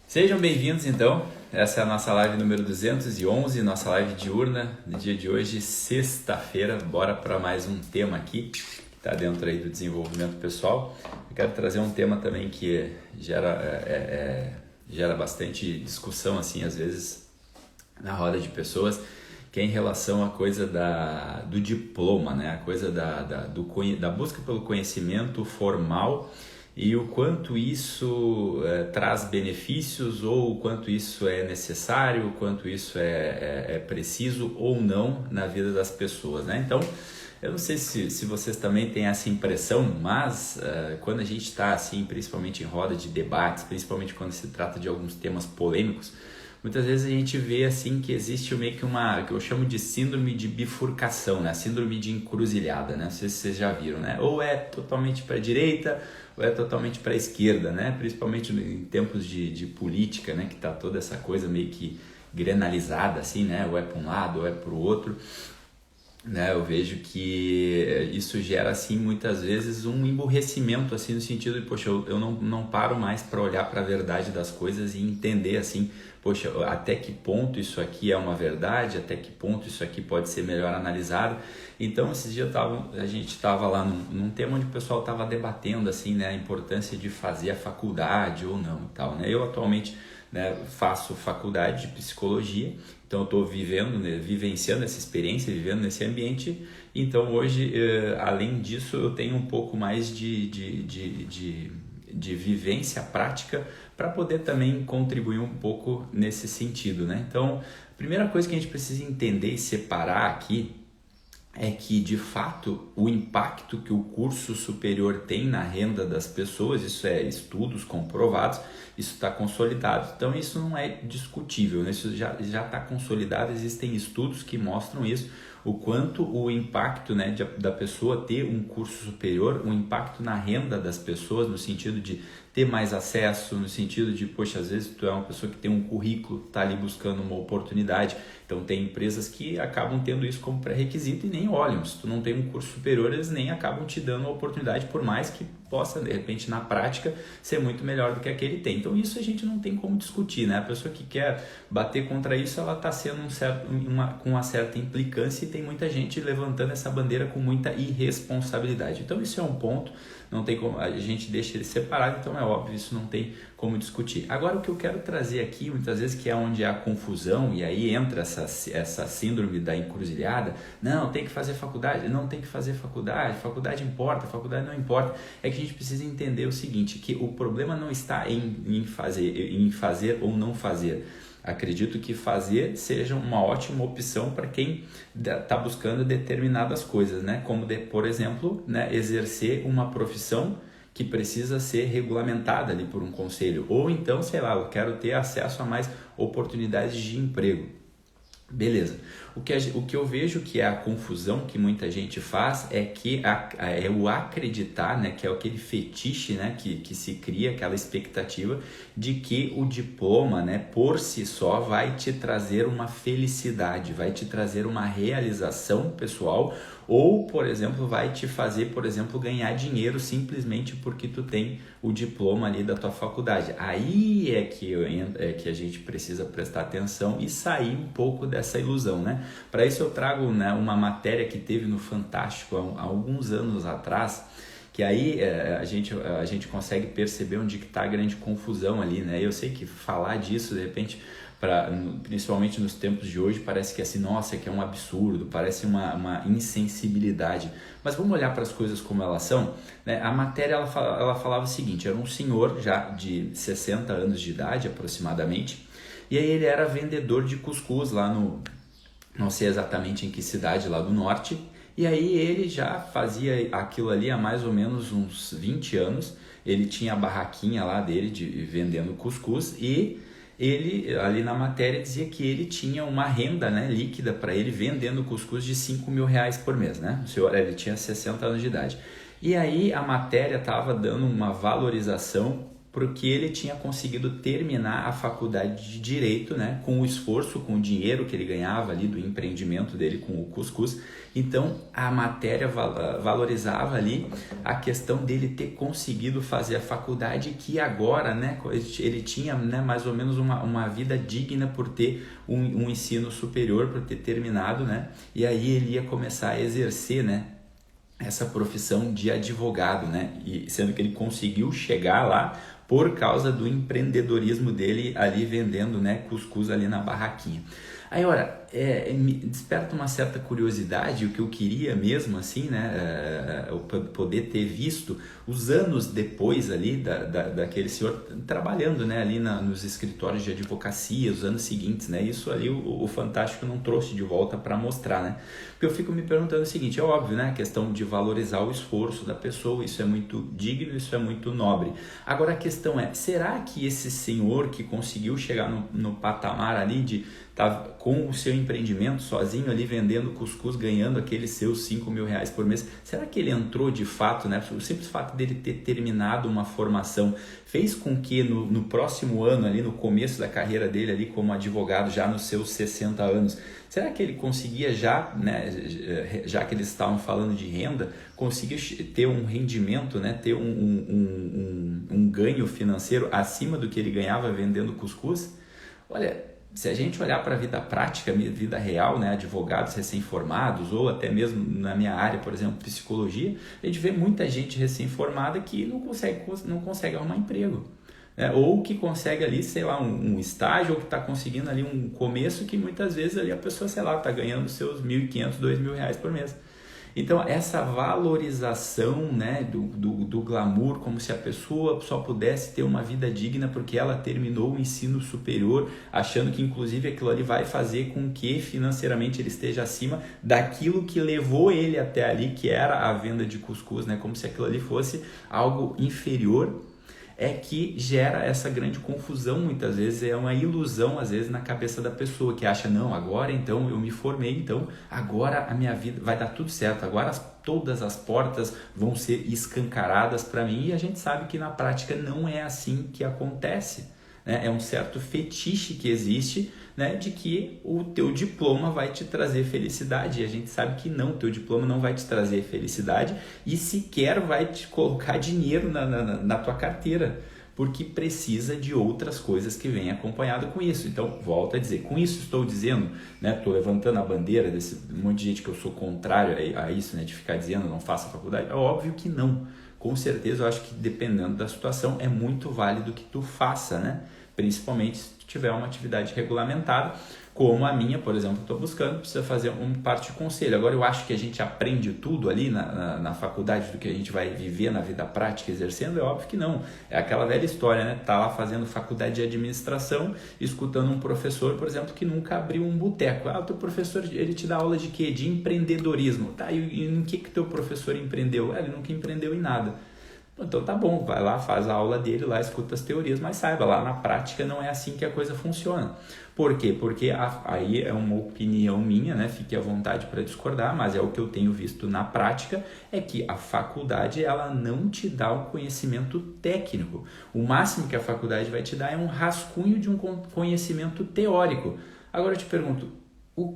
Sejam bem-vindos então, essa é a nossa live número 211, nossa live diurna do dia de hoje, sexta-feira. Bora para mais um tema aqui, que está dentro aí do desenvolvimento pessoal. Eu quero trazer um tema também que gera bastante discussão, assim, às vezes, na roda de pessoas, que é em relação à coisa do diploma, né? A coisa da busca pelo conhecimento formal e o quanto isso traz benefícios ou o quanto isso é necessário, o quanto isso é preciso ou não na vida das pessoas, né? Então, eu não sei se vocês também têm essa impressão, mas quando a gente está assim, principalmente em roda de debates, principalmente quando se trata de alguns temas polêmicos, muitas vezes a gente vê assim que existe meio que que eu chamo de síndrome de bifurcação, né? Síndrome de encruzilhada, né? Não sei se vocês já viram, né? Ou é totalmente para a direita ou é totalmente para a esquerda, né? Principalmente em tempos de política, né? Que tá toda essa coisa meio que grenalizada assim, né? Ou é para um lado ou é para o outro. Né, eu vejo que isso gera assim muitas vezes um emburrecimento assim no sentido de, poxa, eu não paro mais para olhar para a verdade das coisas e entender assim, poxa, até que ponto isso aqui é uma verdade, até que ponto isso aqui pode ser melhor analisado. Então esses dias a gente estava lá num tema onde o pessoal estava debatendo assim, né, a importância de fazer a faculdade ou não e tal, né? Eu atualmente, né, faço faculdade de psicologia. Então eu estou vivendo, né, vivenciando essa experiência, vivendo nesse ambiente. Então hoje, além disso, eu tenho um pouco mais de vivência prática para poder também contribuir um pouco nesse sentido, né? Então, a primeira coisa que a gente precisa entender e separar aqui é que, de fato, o impacto que o curso superior tem na renda das pessoas, isso é estudos comprovados, isso está consolidado. Então, isso não é discutível, né? Isso já está consolidado, existem estudos que mostram isso, o quanto o impacto, né, da pessoa ter um curso superior, o impacto na renda das pessoas, no sentido de ter mais acesso, no sentido de, poxa, às vezes tu é uma pessoa que tem um currículo, está ali buscando uma oportunidade. Então tem empresas que acabam tendo isso como pré-requisito e nem olham. Se tu não tem um curso superior, eles nem acabam te dando a oportunidade, por mais que possa, de repente, na prática, ser muito melhor do que aquele tem. Então isso a gente não tem como discutir, né? A pessoa que quer bater contra isso, ela está sendo com uma certa implicância e tem muita gente levantando essa bandeira com muita irresponsabilidade. Então isso é um ponto, não tem como, a gente deixa ele separado, então é óbvio, isso não tem como discutir. Agora o que eu quero trazer aqui, muitas vezes, que é onde há confusão, e aí entra essa síndrome da encruzilhada, não, tem que fazer faculdade, não tem que fazer faculdade importa, faculdade não importa, é que a gente precisa entender o seguinte, que o problema não está em fazer ou não fazer. Acredito que fazer seja uma ótima opção para quem está buscando determinadas coisas, né? Como, por exemplo, né, exercer uma profissão que precisa ser regulamentada ali por um conselho. Ou então, sei lá, eu quero ter acesso a mais oportunidades de emprego. Beleza. O que eu vejo que é a confusão que muita gente faz é que é o acreditar, né, que é aquele fetiche, né, que se cria, aquela expectativa de que o diploma, né, por si só vai te trazer uma felicidade, vai te trazer uma realização pessoal ou, por exemplo, vai te fazer, por exemplo, ganhar dinheiro simplesmente porque tu tem o diploma ali da tua faculdade. Aí é que a gente precisa prestar atenção e sair um pouco dessa ilusão, né? Para isso eu trago, né, uma matéria que teve no Fantástico há alguns anos atrás, que aí a gente consegue perceber onde está a grande confusão ali, né? Eu sei que falar disso, de repente, principalmente nos tempos de hoje, parece que assim, nossa, que é um absurdo, parece uma insensibilidade. Mas vamos olhar para as coisas como elas são, né? A matéria ela falava o seguinte, era um senhor já de 60 anos de idade aproximadamente, e aí ele era vendedor de cuscuz lá não sei exatamente em que cidade lá do norte, e aí ele já fazia aquilo ali há mais ou menos uns 20 anos, ele tinha a barraquinha lá dele vendendo cuscuz e ele, ali na matéria, dizia que ele tinha uma renda, né, líquida para ele vendendo cuscuz de R$ 5.000 por mês, né? O senhor, ele tinha 60 anos de idade. E aí a matéria estava dando uma valorização porque ele tinha conseguido terminar a faculdade de Direito, né, com o esforço, com o dinheiro que ele ganhava ali do empreendimento dele com o cuscuz. Então, a matéria valorizava ali a questão dele ter conseguido fazer a faculdade, que agora, né, ele tinha, né, mais ou menos uma vida digna por ter um ensino superior, por ter terminado, né, e aí ele ia começar a exercer, né, essa profissão de advogado, né, e sendo que ele conseguiu chegar lá por causa do empreendedorismo dele ali vendendo, né, cuscuz ali na barraquinha. Aí, ora, me desperta uma certa curiosidade, o que eu queria mesmo, assim, né, poder ter visto os anos depois ali daquele senhor trabalhando, né, ali nos escritórios de advocacia, os anos seguintes, né, isso ali o Fantástico não trouxe de volta para mostrar, né, porque eu fico me perguntando o seguinte, é óbvio, né, a questão de valorizar o esforço da pessoa, isso é muito digno, isso é muito nobre. Agora a questão é, será que esse senhor que conseguiu chegar no patamar ali de tá com o seu empreendimento sozinho ali vendendo cuscuz, ganhando aqueles seus R$5.000 por mês, será que ele entrou de fato, né? O simples fato dele ter terminado uma formação fez com que no próximo ano ali, no começo da carreira dele ali como advogado, já nos seus 60 anos, será que ele conseguia já, né, já que eles estavam falando de renda, conseguia ter um rendimento, né, ter um ganho financeiro acima do que ele ganhava vendendo cuscuz? Olha, se a gente olhar para a vida prática, vida real, né, advogados recém-formados ou até mesmo na minha área, por exemplo, psicologia, a gente vê muita gente recém-formada que não consegue arrumar emprego, né? Ou que consegue ali, sei lá, um estágio, ou que está conseguindo ali um começo que muitas vezes ali a pessoa, sei lá, está ganhando seus R$1.500, R$2.000 por mês. Então, essa valorização, né, do glamour, como se a pessoa só pudesse ter uma vida digna porque ela terminou o ensino superior, achando que inclusive aquilo ali vai fazer com que financeiramente ele esteja acima daquilo que levou ele até ali, que era a venda de cuscuz, né, como se aquilo ali fosse algo inferior, é que gera essa grande confusão muitas vezes, é uma ilusão às vezes na cabeça da pessoa, que acha, não, agora então eu me formei, então agora a minha vida vai dar tudo certo, agora todas as portas vão ser escancaradas para mim, e a gente sabe que na prática não é assim que acontece, né? É um certo fetiche que existe, né, de que o teu diploma vai te trazer felicidade, e a gente sabe que não, o teu diploma não vai te trazer felicidade e sequer vai te colocar dinheiro na tua carteira, porque precisa de outras coisas que vêm acompanhado com isso. Então, volto a dizer, com isso estou dizendo, né, estou levantando a bandeira desse monte de gente que eu sou contrário a isso, né, de ficar dizendo não faça faculdade. É óbvio que não. Com certeza, eu acho que dependendo da situação, é muito válido que tu faça, né? Principalmente se tu tiver uma atividade regulamentada, como a minha, por exemplo, estou buscando, precisa fazer parte de conselho. Agora, eu acho que a gente aprende tudo ali na faculdade do que a gente vai viver na vida prática exercendo, é óbvio que não. É aquela velha história, né? Tá lá fazendo faculdade de administração, escutando um professor, por exemplo, que nunca abriu um boteco. Ah, o teu professor, ele te dá aula de quê? De empreendedorismo. Tá, e em que teu professor empreendeu? Ele nunca empreendeu em nada. Então tá bom, vai lá, faz a aula dele lá, escuta as teorias, mas saiba, lá na prática não é assim que a coisa funciona. Por quê? Porque aí é uma opinião minha, né? Fique à vontade para discordar, mas é o que eu tenho visto na prática, é que a faculdade ela não te dá o conhecimento técnico. O máximo que a faculdade vai te dar é um rascunho de um conhecimento teórico. Agora eu te pergunto,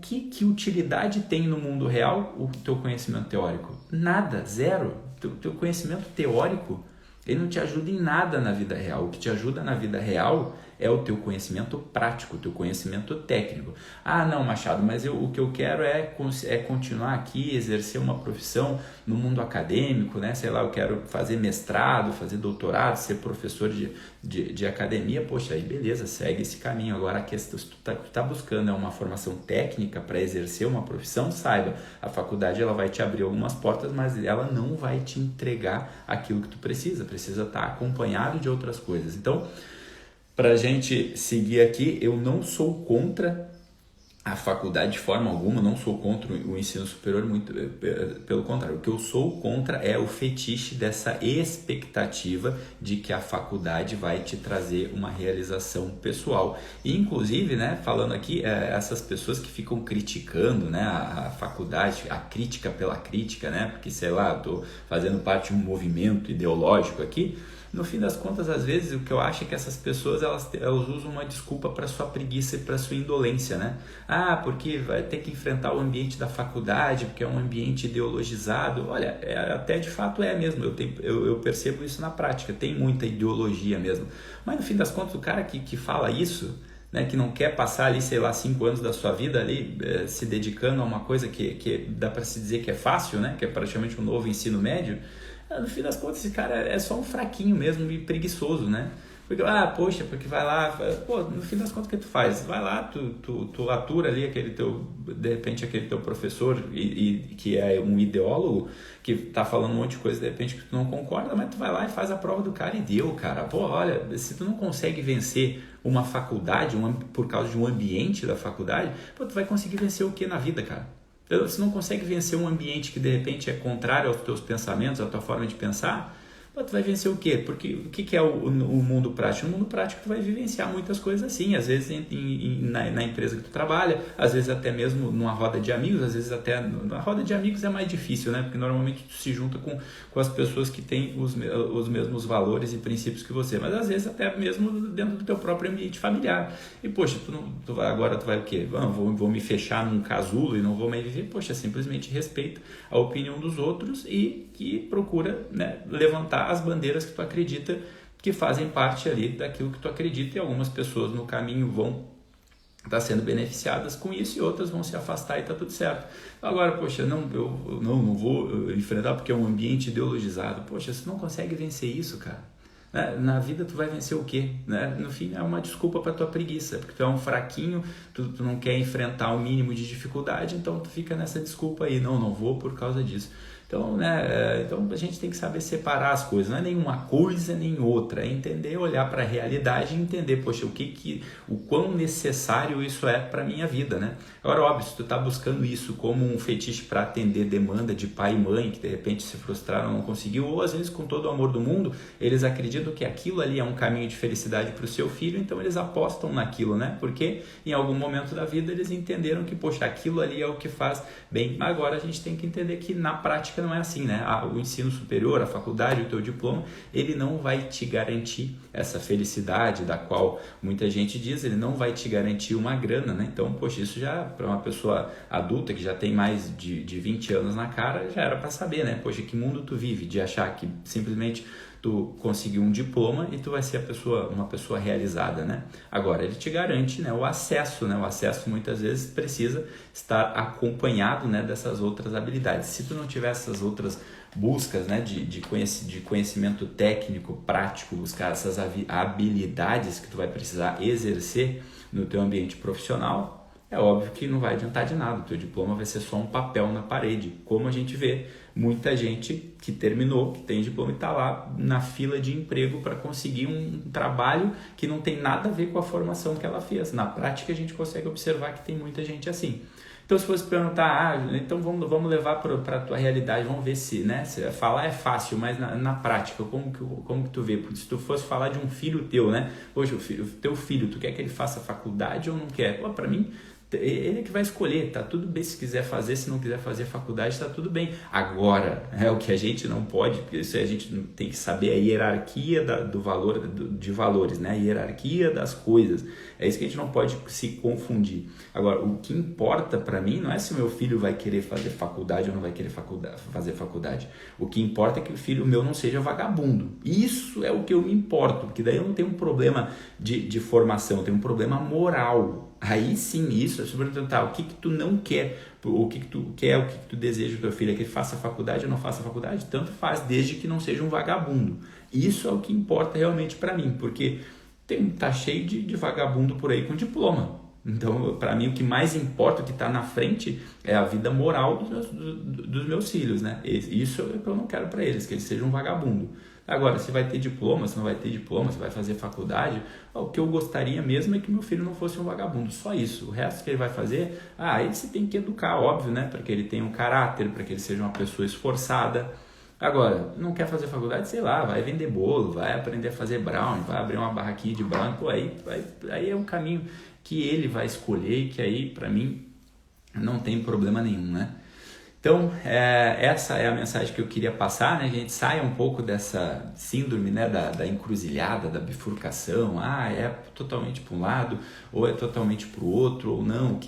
que utilidade tem no mundo real o teu conhecimento teórico? Nada, zero. Teu conhecimento teórico, ele não te ajuda em nada na vida real. O que te ajuda na vida real é o teu conhecimento prático, o teu conhecimento técnico. Ah, não, Machado, mas o que eu quero é continuar aqui, exercer uma profissão no mundo acadêmico, né? Sei lá, eu quero fazer mestrado, fazer doutorado, ser professor de academia. Poxa, aí beleza, segue esse caminho. Agora, a questão, se tu tá buscando uma formação técnica para exercer uma profissão, saiba, a faculdade ela vai te abrir algumas portas, mas ela não vai te entregar aquilo que tu precisa estar acompanhado de outras coisas. Então, para a gente seguir aqui, eu não sou contra a faculdade de forma alguma, não sou contra o ensino superior, muito pelo contrário. O que eu sou contra é o fetiche dessa expectativa de que a faculdade vai te trazer uma realização pessoal. E, inclusive, né, falando aqui, essas pessoas que ficam criticando, né, a faculdade, a crítica pela crítica, né, porque, sei lá, estou fazendo parte de um movimento ideológico aqui, No fim das contas, às vezes, o que eu acho é que essas pessoas, elas usam uma desculpa para sua preguiça e para sua indolência, né? Ah, porque vai ter que enfrentar o ambiente da faculdade, porque é um ambiente ideologizado. Olha, até de fato é mesmo, eu percebo isso na prática, tem muita ideologia mesmo. Mas no fim das contas, o cara que fala isso, né, que não quer passar ali, sei lá, 5 anos da sua vida ali se dedicando a uma coisa que dá para se dizer que é fácil, né, que é praticamente um novo ensino médio, no fim das contas esse cara é só um fraquinho mesmo e preguiçoso, né? Porque, poxa, porque vai lá, pô, no fim das contas o que tu faz? Vai lá, tu atura ali de repente aquele teu professor e que é um ideólogo que tá falando um monte de coisa de repente que tu não concorda, mas tu vai lá e faz a prova do cara e deu, cara. Pô, olha, se tu não consegue vencer uma faculdade por causa de um ambiente da faculdade, pô, tu vai conseguir vencer o que na vida, cara? Se não consegue vencer um ambiente que de repente é contrário aos teus pensamentos, à tua forma de pensar, tu vai vencer o quê? Porque o que é o mundo prático? No mundo prático tu vai vivenciar muitas coisas assim, às vezes na empresa que tu trabalha, às vezes até mesmo numa roda de amigos, às vezes até na roda de amigos é mais difícil, né? Porque normalmente tu se junta com as pessoas que têm os mesmos valores e princípios que você, mas às vezes até mesmo dentro do teu próprio ambiente familiar. E poxa, agora tu vai o quê? Vou me fechar num casulo e não vou mais viver? Poxa, simplesmente respeita a opinião dos outros e que procura, né, levantar as bandeiras que tu acredita que fazem parte ali daquilo que tu acredita, e algumas pessoas no caminho vão estar sendo beneficiadas com isso e outras vão se afastar e tá tudo certo. Agora, poxa, eu não vou enfrentar porque é um ambiente ideologizado. Poxa, você não consegue vencer isso, cara. Na vida tu vai vencer o quê? No fim é uma desculpa para tua preguiça, porque tu é um fraquinho, tu não quer enfrentar o mínimo de dificuldade, então tu fica nessa desculpa aí, não vou por causa disso. Então, então a gente tem que saber separar as coisas, não é nenhuma coisa nem outra, é entender, olhar para a realidade e entender, poxa, o quão necessário isso é para a minha vida, né? Agora, óbvio, se tu está buscando isso como um fetiche para atender demanda de pai e mãe que de repente se frustraram, não conseguiu, ou às vezes com todo o amor do mundo, eles acreditam que aquilo ali é um caminho de felicidade para o seu filho, então eles apostam naquilo, né? Porque em algum momento da vida eles entenderam que, poxa, aquilo ali é o que faz bem. Mas agora a gente tem que entender que na prática não é assim, né? O ensino superior, a faculdade, o teu diploma, ele não vai te garantir essa felicidade da qual muita gente diz, ele não vai te garantir uma grana, né? Então, poxa, isso já para uma pessoa adulta que já tem mais de 20 anos na cara, já era para saber, né? Poxa, que mundo tu vive de achar que simplesmente tu conseguiu um diploma e tu vai ser uma pessoa realizada, né? Agora, ele te garante, né, o acesso, né? O acesso muitas vezes precisa estar acompanhado, né, dessas outras habilidades. Se tu não tiver essas outras buscas, né, de conhecimento técnico, prático, buscar essas habilidades que tu vai precisar exercer no teu ambiente profissional, é óbvio que não vai adiantar de nada, o teu diploma vai ser só um papel na parede, como a gente vê muita gente que terminou, que tem diploma e está lá na fila de emprego para conseguir um trabalho que não tem nada a ver com a formação que ela fez. Na prática a gente consegue observar que tem muita gente assim. Então se fosse perguntar, então vamos levar para a tua realidade, vamos ver se, né, falar é fácil, mas na prática, como que tu vê? Porque se tu fosse falar de um filho teu, né, hoje o teu filho, tu quer que ele faça faculdade ou não quer? Para mim, ele é que vai escolher, tá tudo bem se quiser fazer, se não quiser fazer faculdade, tá tudo bem. Agora, o que a gente não pode, porque isso a gente tem que saber a hierarquia de valores, né? A hierarquia das coisas. É isso que a gente não pode se confundir. Agora, o que importa para mim não é se o meu filho vai querer fazer faculdade ou não vai querer fazer faculdade. O que importa é que o filho meu não seja vagabundo. Isso é o que eu me importo, porque daí eu não tenho um problema de formação, eu tenho um problema moral. Aí sim, isso é sobre tentar o que tu não quer, o que tu quer, o que tu deseja do teu filho, é que ele faça faculdade ou não faça faculdade, tanto faz, desde que não seja um vagabundo. Isso é o que importa realmente para mim, porque tá cheio de vagabundo por aí com diploma. Então, para mim, o que mais importa, o que está na frente, é a vida moral dos meus filhos, né? Isso é o que eu não quero para eles, que eles sejam um vagabundo. Agora, se vai ter diploma, se não vai ter diploma, se vai fazer faculdade, o que eu gostaria mesmo é que meu filho não fosse um vagabundo, só isso. O resto que ele vai fazer, ele se tem que educar, óbvio, né? Para que ele tenha um caráter, para que ele seja uma pessoa esforçada. Agora, não quer fazer faculdade, sei lá, vai vender bolo, vai aprender a fazer brownie, vai abrir uma barraquinha de banco, aí é um caminho que ele vai escolher e que aí, para mim, não tem problema nenhum, né? Então, essa é a mensagem que eu queria passar, né? A gente sai um pouco dessa síndrome, né? da encruzilhada, da bifurcação. É totalmente para um lado, ou é totalmente para o outro, ou não.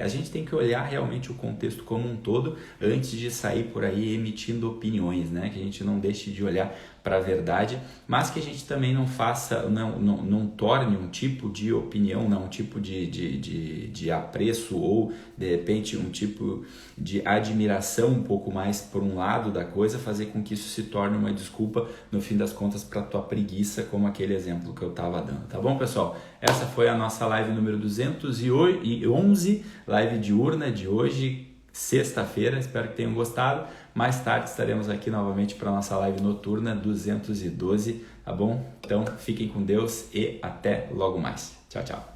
A gente tem que olhar realmente o contexto como um todo antes de sair por aí emitindo opiniões, né? Que a gente não deixe de olhar para a verdade, mas que a gente também não faça, não torne um tipo de opinião, um tipo de apreço ou de repente um tipo de admiração um pouco mais por um lado da coisa, fazer com que isso se torne uma desculpa no fim das contas para tua preguiça, como aquele exemplo que eu estava dando, tá bom, pessoal? Essa foi a nossa live número 211, live diurna de hoje, sexta-feira, espero que tenham gostado. Mais tarde estaremos aqui novamente para a nossa live noturna 212, tá bom? Então fiquem com Deus e até logo mais. Tchau, tchau.